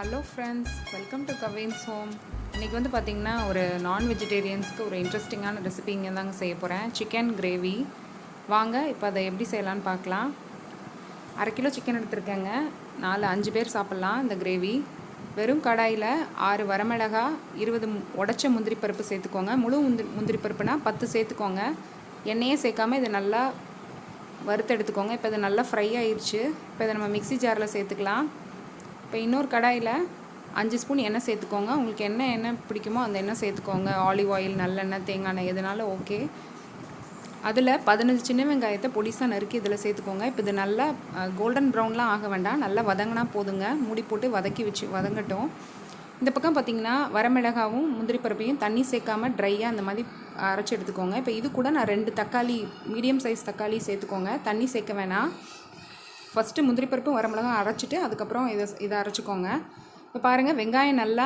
Hello friends, welcome to Cavin's home. இன்றைக்கி வந்து பார்த்திங்கன்னா ஒரு நான் வெஜிடேரியன்ஸ்க்கு ஒரு இன்ட்ரெஸ்டிங்கான ரெசிபி இங்கே தாங்க செய்ய போகிறேன். Chicken gravy. வாங்க இப்போ அதை எப்படி செய்யலான்னு பார்க்கலாம். 1/2 கிலோ சிக்கன் எடுத்துருக்கேங்க. 4-5 பேர் சாப்பிட்லாம் இந்த கிரேவி. வெறும் கடாயில் 6 வரமிளகா, 20 உடச்ச முந்திரி பருப்பு சேர்த்துக்கோங்க. முழு முந்திரி பருப்புனா 10 சேர்த்துக்கோங்க. எண்ணெயே சேர்க்காமல் இதை நல்லா வறுத்து எடுத்துக்கோங்க. இப்போ இது நல்லா ஃப்ரை ஆயிடுச்சு. இப்போ இதை நம்ம மிக்ஸி ஜாரில் சேர்த்துக்கலாம். இப்போ இன்னொரு கடாயில் 5 ஸ்பூன் எண்ணெய் சேர்த்துக்கோங்க. உங்களுக்கு எண்ணெய் பிடிக்குமோ அந்த எண்ணெய் சேர்த்துக்கோங்க. ஆலிவ் ஆயில், நல்லெண்ணெய், தேங்காய் எண்ணெய் எதுனாலும் ஓகே. அதில் 15 சின்ன வெங்காயத்தை பொடிசாக நறுக்கி இதில் சேர்த்துக்கோங்க. இப்போ இது நல்லா கோல்டன் ப்ரௌன்லாம் ஆக வேண்டாம், நல்லா வதங்கினா போதுங்க. மூடி போட்டு வதங்கட்டும். இந்த பக்கம் பார்த்திங்கன்னா வரமிளகாவும் முந்திரி பருப்பையும் தண்ணி சேர்க்காமல் ட்ரையாக அந்த மாதிரி அரைச்சி எடுத்துக்கோங்க. இப்போ இது கூட நான் 2 தக்காளி, மீடியம் சைஸ் தக்காளி சேர்த்துக்கோங்க. தண்ணி சேர்க்க வேணாம். ஃபஸ்ட்டு முந்திரி பருப்பும் வரமிளகாய் அரைச்சிட்டு அதுக்கப்புறம் இதை அரைச்சிக்கோங்க. இப்போ பாருங்கள், வெங்காயம் நல்லா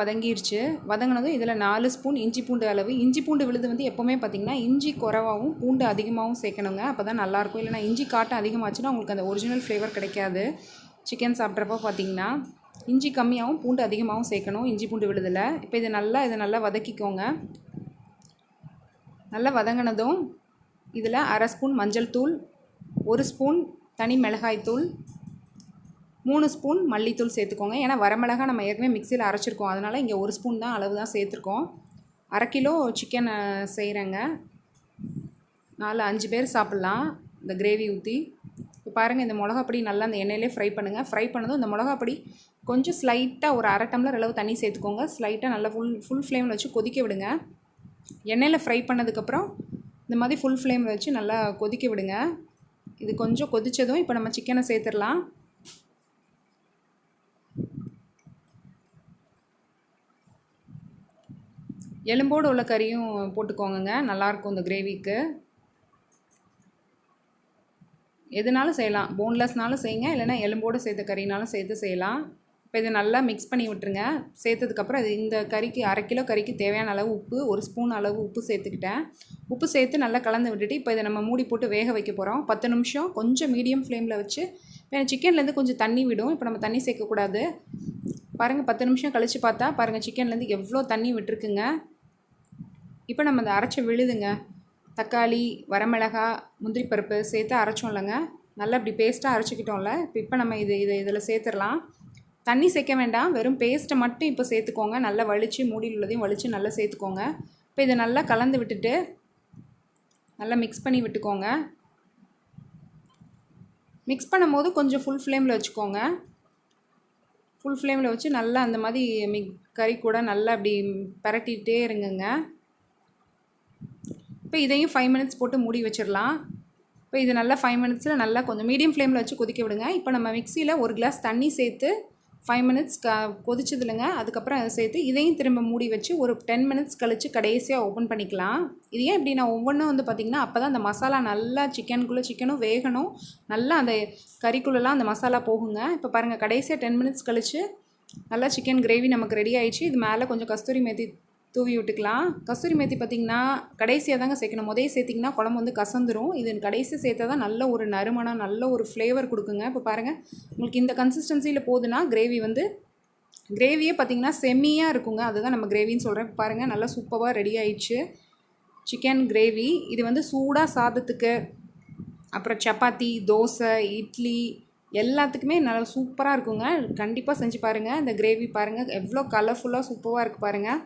வதங்கிடுச்சு. வதங்கினதும் இதில் 4 ஸ்பூன் இஞ்சி பூண்டு அளவு. இஞ்சி பூண்டு விழுது வந்து எப்போவுமே பார்த்திங்கன்னா இஞ்சி குறைவாகவும் பூண்டு அதிகமாகவும் சேர்க்கணுங்க. அப்போ தான் நல்லாயிருக்கும். இல்லைனா இஞ்சி காட்டம் அதிகமாச்சுன்னா உங்களுக்கு அந்த ஒரிஜினல் ஃப்ளேவர் கிடைக்காது. சிக்கன் சாப்பிட்றப்போ பார்த்திங்கன்னா இஞ்சி கம்மியாகவும் பூண்டு அதிகமாகவும் சேர்க்கணும் இஞ்சி பூண்டு விழுதில். இப்போ இதை நல்லா வதக்கிக்கோங்க. நல்லா வதங்கினதும் இதில் 1/2 ஸ்பூன் மஞ்சள் தூள், 1 ஸ்பூன் தனி மிளகாய்த்தூள், 3 ஸ்பூன் மல்லித்தூள் சேர்த்துக்கோங்க. ஏன்னா வரமிளகாய் நம்ம ஏற்கனவே மிக்சியில் அரைச்சிருக்கோம், அதனால் இங்கே 1 ஸ்பூன் தான் அளவு தான் சேர்த்துருக்கோம். 1/2 கிலோ சிக்கன் செய்கிறேங்க. 4-5 பேர் சாப்பிட்லாம் இந்த கிரேவி ஊற்றி. இப்போ பாருங்கள், இந்த மிளகாப்பொடி நல்லா அந்த எண்ணெயிலே ஃப்ரை பண்ணுங்கள். ஃப்ரை பண்ணதும் இந்த மிளகாப்பொடி கொஞ்சம் ஸ்லைட்டாக ஒரு 1/2 டம்ளர் அளவு தண்ணி சேர்த்துக்கோங்க. ஸ்லைட்டாக நல்லா ஃபுல் ஃப்ளேமில் வச்சு கொதிக்க விடுங்க. எண்ணெயில் ஃப்ரை பண்ணதுக்கப்புறம் இந்த மாதிரி ஃபுல் ஃப்ளேமில் வச்சு நல்லா கொதிக்க விடுங்க. இது கொஞ்சம் கொதித்ததும் இப்போ நம்ம சிக்கனை சேர்த்துடலாம். எலும்போடு உள்ள கறியும் போட்டுக்கோங்க, நல்லாயிருக்கும் இந்த கிரேவிக்கு. எதுனாலும் செய்யலாம், போன்லெஸ்னாலும் செய்யுங்க, இல்லைனா எலும்போடு சேர்த்த கறினாலும் சேர்த்து செய்யலாம். இப்போ இதை நல்லா மிக்ஸ் பண்ணி விட்டுருங்க. சேர்த்ததுக்கப்புறம் அது இந்த கறிக்கு 1/2 கிலோ கறிக்கு தேவையான அளவு உப்பு, 1 ஸ்பூன் அளவு உப்பு சேர்த்துக்கிட்டேன். உப்பு சேர்த்து நல்லா கலந்து விட்டுட்டு இப்போ இதை நம்ம மூடி போட்டு வேக வைக்க போகிறோம். 10 நிமிஷம் கொஞ்சம் மீடியம் ஃப்ளேமில் வச்சு. இப்போ சிக்கன்லேருந்து கொஞ்சம் தண்ணி விடும். இப்போ நம்ம தண்ணி சேர்க்கக்கூடாது. பாருங்கள், 10 நிமிஷம் கழித்து பார்த்தா பாருங்கள் சிக்கன்லேருந்து எவ்வளோ தண்ணி விட்டுருக்குங்க. இப்போ நம்ம அந்த அரைச்சி விழுதுங்க, தக்காளி, வரமிளகா, முந்திரி பருப்பு சேர்த்து அரைச்சோம் இல்லைங்க, நல்லா இப்படி பேஸ்ட்டாக அரைச்சிக்கிட்டோம்ல. இப்போ நம்ம இதில் சேர்த்துடலாம். தண்ணி சேர்க்க வேண்டாம், வெறும் பேஸ்ட்டை மட்டும் இப்போ சேர்த்துக்கோங்க. நல்லா வலித்து மூடியில் உள்ளதையும் வலித்து நல்லா சேர்த்துக்கோங்க. இப்போ இதை நல்லா கலந்து விட்டுட்டு நல்லா மிக்ஸ் பண்ணி விட்டுக்கோங்க. மிக்ஸ் பண்ணும்போது கொஞ்சம் ஃபுல் ஃப்ளேமில் வச்சுக்கோங்க. ஃபுல் ஃப்ளேமில் வச்சு நல்லா அந்த மாதிரி கறி கூட நல்லா அப்படி பரட்டிகிட்டே இருங்குங்க. இப்போ இதையும் 5 மினிட்ஸ் போட்டு மூடி வச்சிடலாம். இப்போ இது நல்லா 5 மினிட்ஸில் நல்லா கொஞ்சம் மீடியம் ஃப்ளேமில் வச்சு கொதிக்க விடுங்க. இப்போ நம்ம மிக்சியில் 1 கிளாஸ் தண்ணி சேர்த்து 5 மினிட்ஸ் கொதிச்சதுலங்க. அதுக்கப்புறம் அதை சேர்த்து இதையும் திரும்ப மூடி வச்சு ஒரு 10 மினிட்ஸ் கழித்து கடைசியாக ஓப்பன் பண்ணிக்கலாம். இது ஏன் இப்படி நான் ஒவ்வொன்றும் வந்து பார்த்திங்கன்னா அப்போ தான் அந்த மசாலா நல்லா சிக்கனும் வேகணும், நல்லா அந்த கறிக்குள்ளெலாம் அந்த மசாலா போகுங்க. இப்போ பாருங்கள், கடைசியாக 10 மினிட்ஸ் கழித்து நல்லா சிக்கன் கிரேவி நமக்கு ரெடி ஆயிடுச்சு. இது மேலே கொஞ்சம் கஸ்தூரி மேத்தி தூவி விட்டுக்கலாம். கஸ்தூரி மேத்தி பார்த்திங்கன்னா கடைசியாக தாங்க சேர்க்கணும். முதல்ல சேர்த்திங்கன்னா குழம்பு வந்து கசந்துரும். இது கடைசியாக சேர்த்தா தான் நல்ல ஒரு நறுமணம், நல்ல ஒரு ஃப்ளேவர் கொடுக்குங்க. இப்போ பாருங்கள், உங்களுக்கு இந்த கன்சிஸ்டன்சியில் போதுன்னா கிரேவியே பார்த்திங்கன்னா செம்மியாக இருக்குங்க. அதுதான் நம்ம கிரேவின்னு சொல்கிறேன். இப்போ பாருங்கள், நல்லா சூப்பராக ரெடி ஆயிடுச்சு சிக்கன் கிரேவி. இது வந்து சூடாக சாதத்துக்கு, அப்புறம் சப்பாத்தி, தோசை, இட்லி எல்லாத்துக்குமே நல்லா சூப்பராக இருக்குங்க. கண்டிப்பாக செஞ்சு பாருங்கள். இந்த கிரேவி பாருங்கள் எவ்வளோ கலர்ஃபுல்லாக சூப்பராக இருக்குது பாருங்கள்.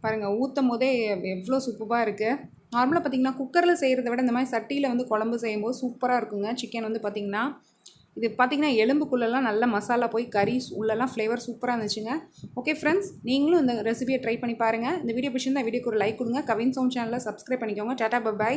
பாருங்கள், ஊற்றும் போதே எவ்வளோ சூப்பராக இருக்குது. நார்மலாக பார்த்திங்கன்னா குக்கரில் செய்கிறத விட இந்த மாதிரி சட்டியில் வந்து குழம்பு செய்யும்போது சூப்பராக இருக்குங்க. சிக்கன் வந்து பார்த்திங்கன்னா இது பார்த்திங்கன்னா எலும்புக்குள்ளெல்லாம் நல்ல மசாலா போய் கறி உள்ளெல்லாம் ஃப்ளேவர் சூப்பராக இருந்துச்சுங்க. ஓகே ஃப்ரெண்ட்ஸ், நீங்களும் இந்த ரெசிபியை ட்ரை பண்ணி பாருங்கள். இந்த வீடியோ பிடிச்சிருந்தா வீடியோக்கு ஒரு லைக் கொடுங்க. கவின் ஹோம் சேனலை சப்ஸ்கிரைப் பண்ணிக்கோங்க. டாடா, பை.